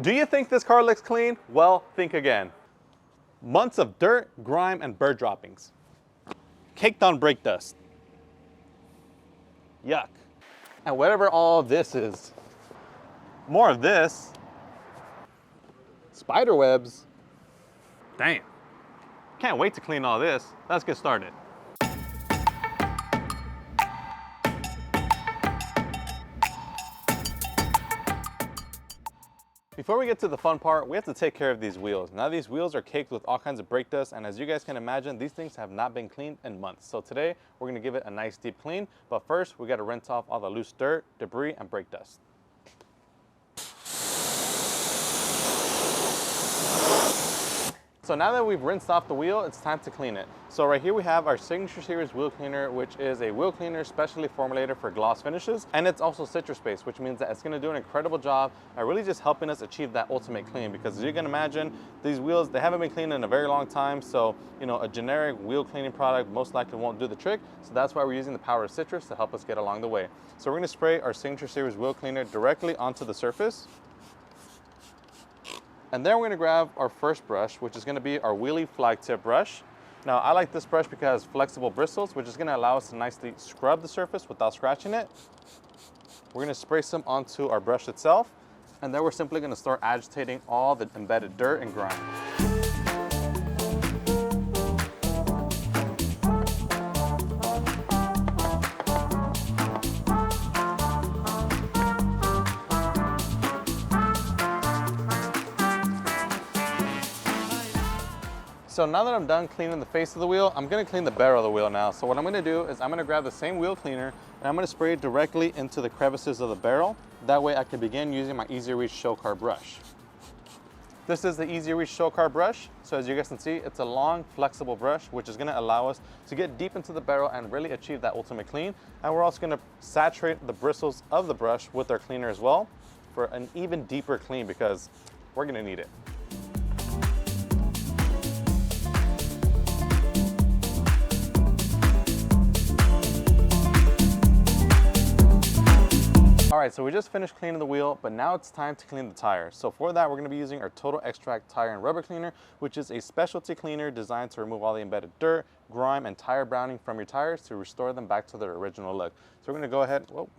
Do you think this car looks clean? Well, think again. Months of dirt, grime, and bird droppings. Caked on brake dust. Yuck. And whatever all this is, more of this. Spider webs. Damn. Can't wait to clean all this. Let's get started. Before we get to the fun part, we have to take care of these wheels. Now these wheels are caked with all kinds of brake dust, and as you guys can imagine, these things have not been cleaned in months. So today, we're gonna give it a nice deep clean, but first, we gotta rinse off all the loose dirt, debris, and brake dust. So now that we've rinsed off the wheel, it's time to clean it. So right here we have our Signature Series wheel cleaner, which is a wheel cleaner specially formulated for gloss finishes. And it's also citrus based, which means that it's gonna do an incredible job at really just helping us achieve that ultimate clean. Because as you can imagine, these wheels, they haven't been cleaned in a very long time. So, you know, a generic wheel cleaning product most likely won't do the trick. So that's why we're using the power of citrus to help us get along the way. So we're gonna spray our Signature Series wheel cleaner directly onto the surface. And then we're gonna grab our first brush, which is gonna be our wheelie flag tip brush. Now, I like this brush because it has flexible bristles, which is gonna allow us to nicely scrub the surface without scratching it. We're gonna spray some onto our brush itself, and then we're simply gonna start agitating all the embedded dirt and grime. So now that I'm done cleaning the face of the wheel, I'm gonna clean the barrel of the wheel now. So what I'm gonna do is I'm gonna grab the same wheel cleaner and I'm gonna spray it directly into the crevices of the barrel. That way I can begin using my Easy Reach Show Car brush. This is the Easy Reach Show Car brush. So as you guys can see, it's a long, flexible brush, which is gonna allow us to get deep into the barrel and really achieve that ultimate clean. And we're also gonna saturate the bristles of the brush with our cleaner as well for an even deeper clean because we're gonna need it. All right, so we just finished cleaning the wheel, but now it's time to clean the tire. So for that, we're gonna be using our Total Extract Tire and Rubber Cleaner, which is a specialty cleaner designed to remove all the embedded dirt, grime, and tire browning from your tires to restore them back to their original look. So we're gonna go ahead, whoa,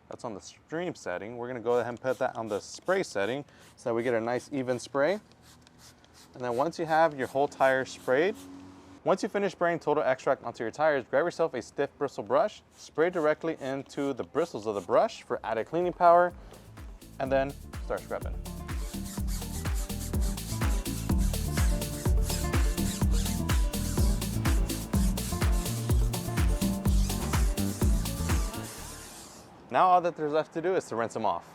that's on the stream setting. We're gonna go ahead and put that on the spray setting so that we get a nice even spray. And then once you have your whole tire sprayed, once you finish spraying Total Extract onto your tires, grab yourself a stiff bristle brush, spray directly into the bristles of the brush for added cleaning power, and then start scrubbing. Now all that there's left to do is to rinse them off.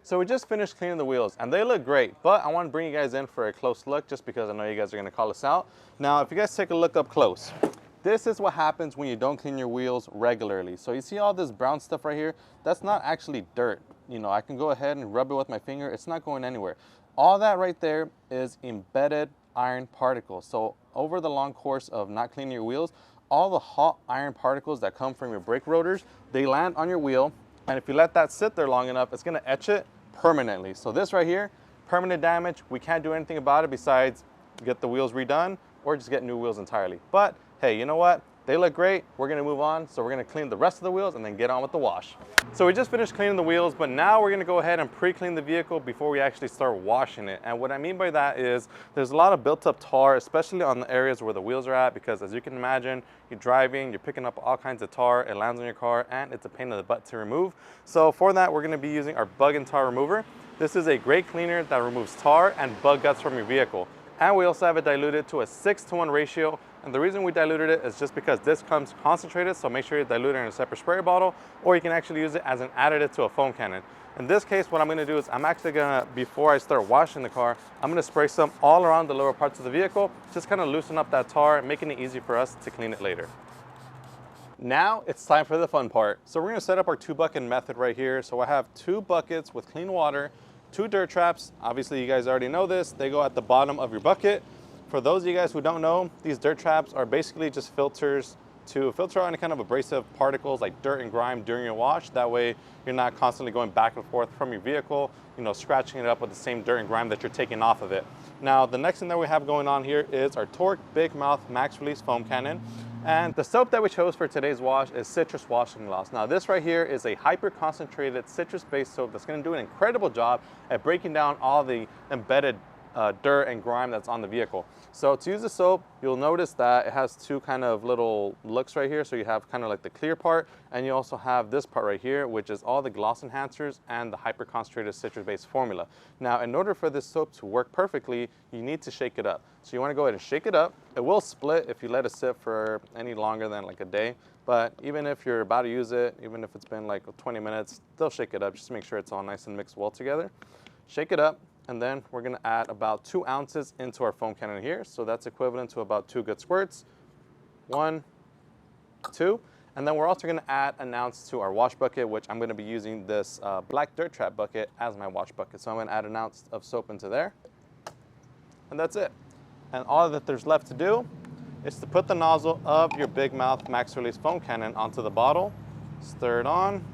So we just finished cleaning the wheels and they look great, but I want to bring you guys in for a close look just because I know you guys are going to call us out. Now, if you guys take a look up close, this is what happens when you don't clean your wheels regularly. So you see all this brown stuff right here? That's not actually dirt. You know, I can go ahead and rub it with my finger. It's not going anywhere. All that right there is embedded iron particles. So over the long course of not cleaning your wheels, all the hot iron particles that come from your brake rotors, they land on your wheel. And if you let that sit there long enough, it's going to etch it permanently. So this right here, permanent damage. We can't do anything about it besides get the wheels redone or just get new wheels entirely. But hey, you know what? They look great. We're gonna move on. So we're gonna clean the rest of the wheels and then get on with the wash. So we just finished cleaning the wheels, but now we're gonna go ahead and pre-clean the vehicle before we actually start washing it. And what I mean by that is there's a lot of built up tar, especially on the areas where the wheels are at, because as you can imagine, you're driving, you're picking up all kinds of tar, it lands on your car, and it's a pain in the butt to remove. So for that, we're gonna be using our bug and tar remover. This is a great cleaner that removes tar and bug guts from your vehicle. And we also have it diluted to a 6-to-1 ratio. And the reason we diluted it is just because this comes concentrated, so make sure you dilute it in a separate spray bottle, or you can actually use it as an additive to a foam cannon. In this case, what I'm gonna do is I'm actually gonna, before I start washing the car, I'm gonna spray some all around the lower parts of the vehicle, just kind of loosen up that tar, making it easy for us to clean it later. Now it's time for the fun part. So we're gonna set up our 2-bucket method right here. So I have 2 buckets with clean water, 2 dirt traps. Obviously you guys already know this. They go at the bottom of your bucket. For those of you guys who don't know, these dirt traps are basically just filters to filter out any kind of abrasive particles like dirt and grime during your wash. That way you're not constantly going back and forth from your vehicle, you know, scratching it up with the same dirt and grime that you're taking off of it. Now, the next thing that we have going on here is our Torque Big Mouth Max Release Foam Cannon. And the soap that we chose for today's wash is citrus washing gloss. Now, this right here is a hyper concentrated citrus-based soap that's going to do an incredible job at breaking down all the embedded dirt and grime that's on the vehicle. So to use the soap, you'll notice that it has two kind of little looks right here. So you have kind of like the clear part, and you also have this part right here, which is all the gloss enhancers and the hyper concentrated citrus-based formula. Now, in order for this soap to work perfectly, you need to shake it up. So you want to go ahead and shake it up. It will split if you let it sit for any longer than like a day. But even if you're about to use it, even if it's been like 20 minutes, still shake it up just to make sure it's all nice and mixed well together. Shake it up. And then we're gonna add about 2 ounces into our foam cannon here. So that's equivalent to about 2 good squirts. 1, 2. And then we're also gonna add an ounce to our wash bucket, which I'm gonna be using this black dirt trap bucket as my wash bucket. So I'm gonna add an ounce of soap into there. And that's it. And all that there's left to do is to put the nozzle of your Big Mouth Max Release Foam Cannon onto the bottle, stir it on.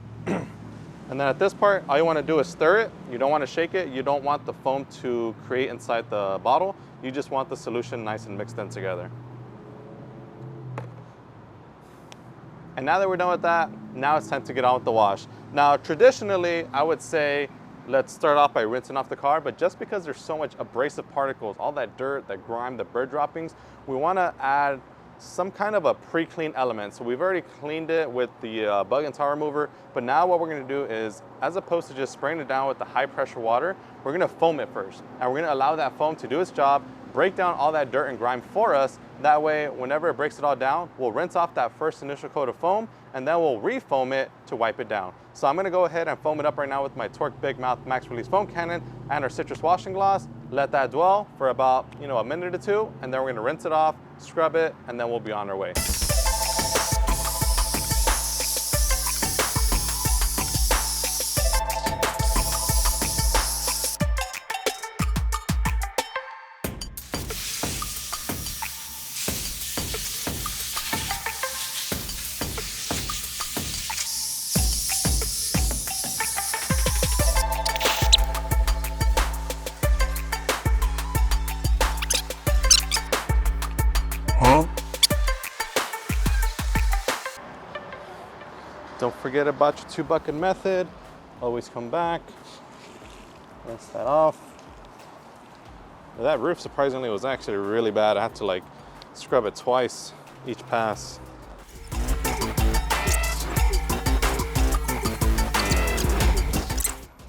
And then at this part, all you want to do is stir it. You don't want to shake it. You don't want the foam to create inside the bottle. You just want the solution nice and mixed in together. And now that we're done with that, now it's time to get on with the wash. Now, traditionally, I would say, let's start off by rinsing off the car, but just because there's so much abrasive particles, all that dirt, that grime, the bird droppings, we want to add some kind of a pre-clean element. So we've already cleaned it with the bug and tar remover, but now what we're gonna do is, as opposed to just spraying it down with the high pressure water, we're gonna foam it first. And we're gonna allow that foam to do its job, break down all that dirt and grime for us. That way, whenever it breaks it all down, we'll rinse off that first initial coat of foam, and then we'll re-foam it to wipe it down. So I'm gonna go ahead and foam it up right now with my Torque Big Mouth Max Release Foam Cannon and our citrus washing gloss. Let that dwell for about, a minute or two, and then we're gonna rinse it off, scrub it, and then we'll be on our way. Don't forget about your 2-bucket method. Always come back, rinse that off. That roof surprisingly was actually really bad. I had to like scrub it twice each pass.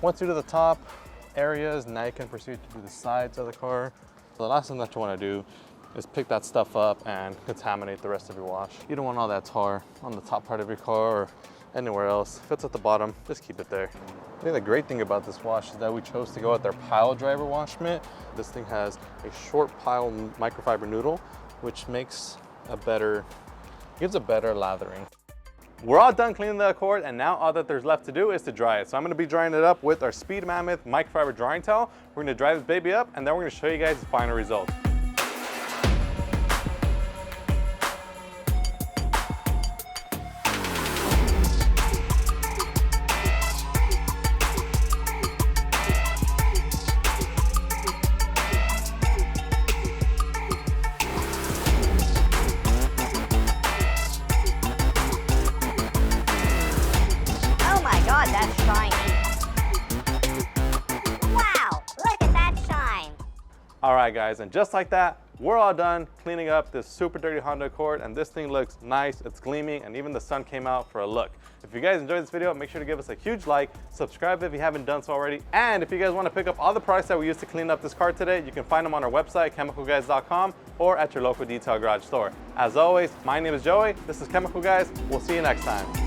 Once you do the top areas, now you can proceed to do the sides of the car. The last thing that you want to do is pick that stuff up and contaminate the rest of your wash. You don't want all that tar on the top part of your car or anywhere else. If it's at the bottom, just keep it there. I think the great thing about this wash is that we chose to go with their Piledriver wash mitt. This thing has a short pile microfiber noodle, which makes gives a better lathering. We're all done cleaning the Accord, and now all that there's left to do is to dry it. So I'm gonna be drying it up with our Speed Mammoth Microfiber Drying Towel. We're gonna dry this baby up, and then we're gonna show you guys the final result. That's shiny. Wow, look at that shine. All right, guys, and just like that, we're all done cleaning up this super dirty Honda Accord, and this thing looks nice, it's gleaming, and even the sun came out for a look. If you guys enjoyed this video, make sure to give us a huge like, subscribe if you haven't done so already, and if you guys want to pick up all the products that we used to clean up this car today, you can find them on our website, chemicalguys.com, or at your local detail garage store. As always, my name is Joey, this is Chemical Guys, we'll see you next time.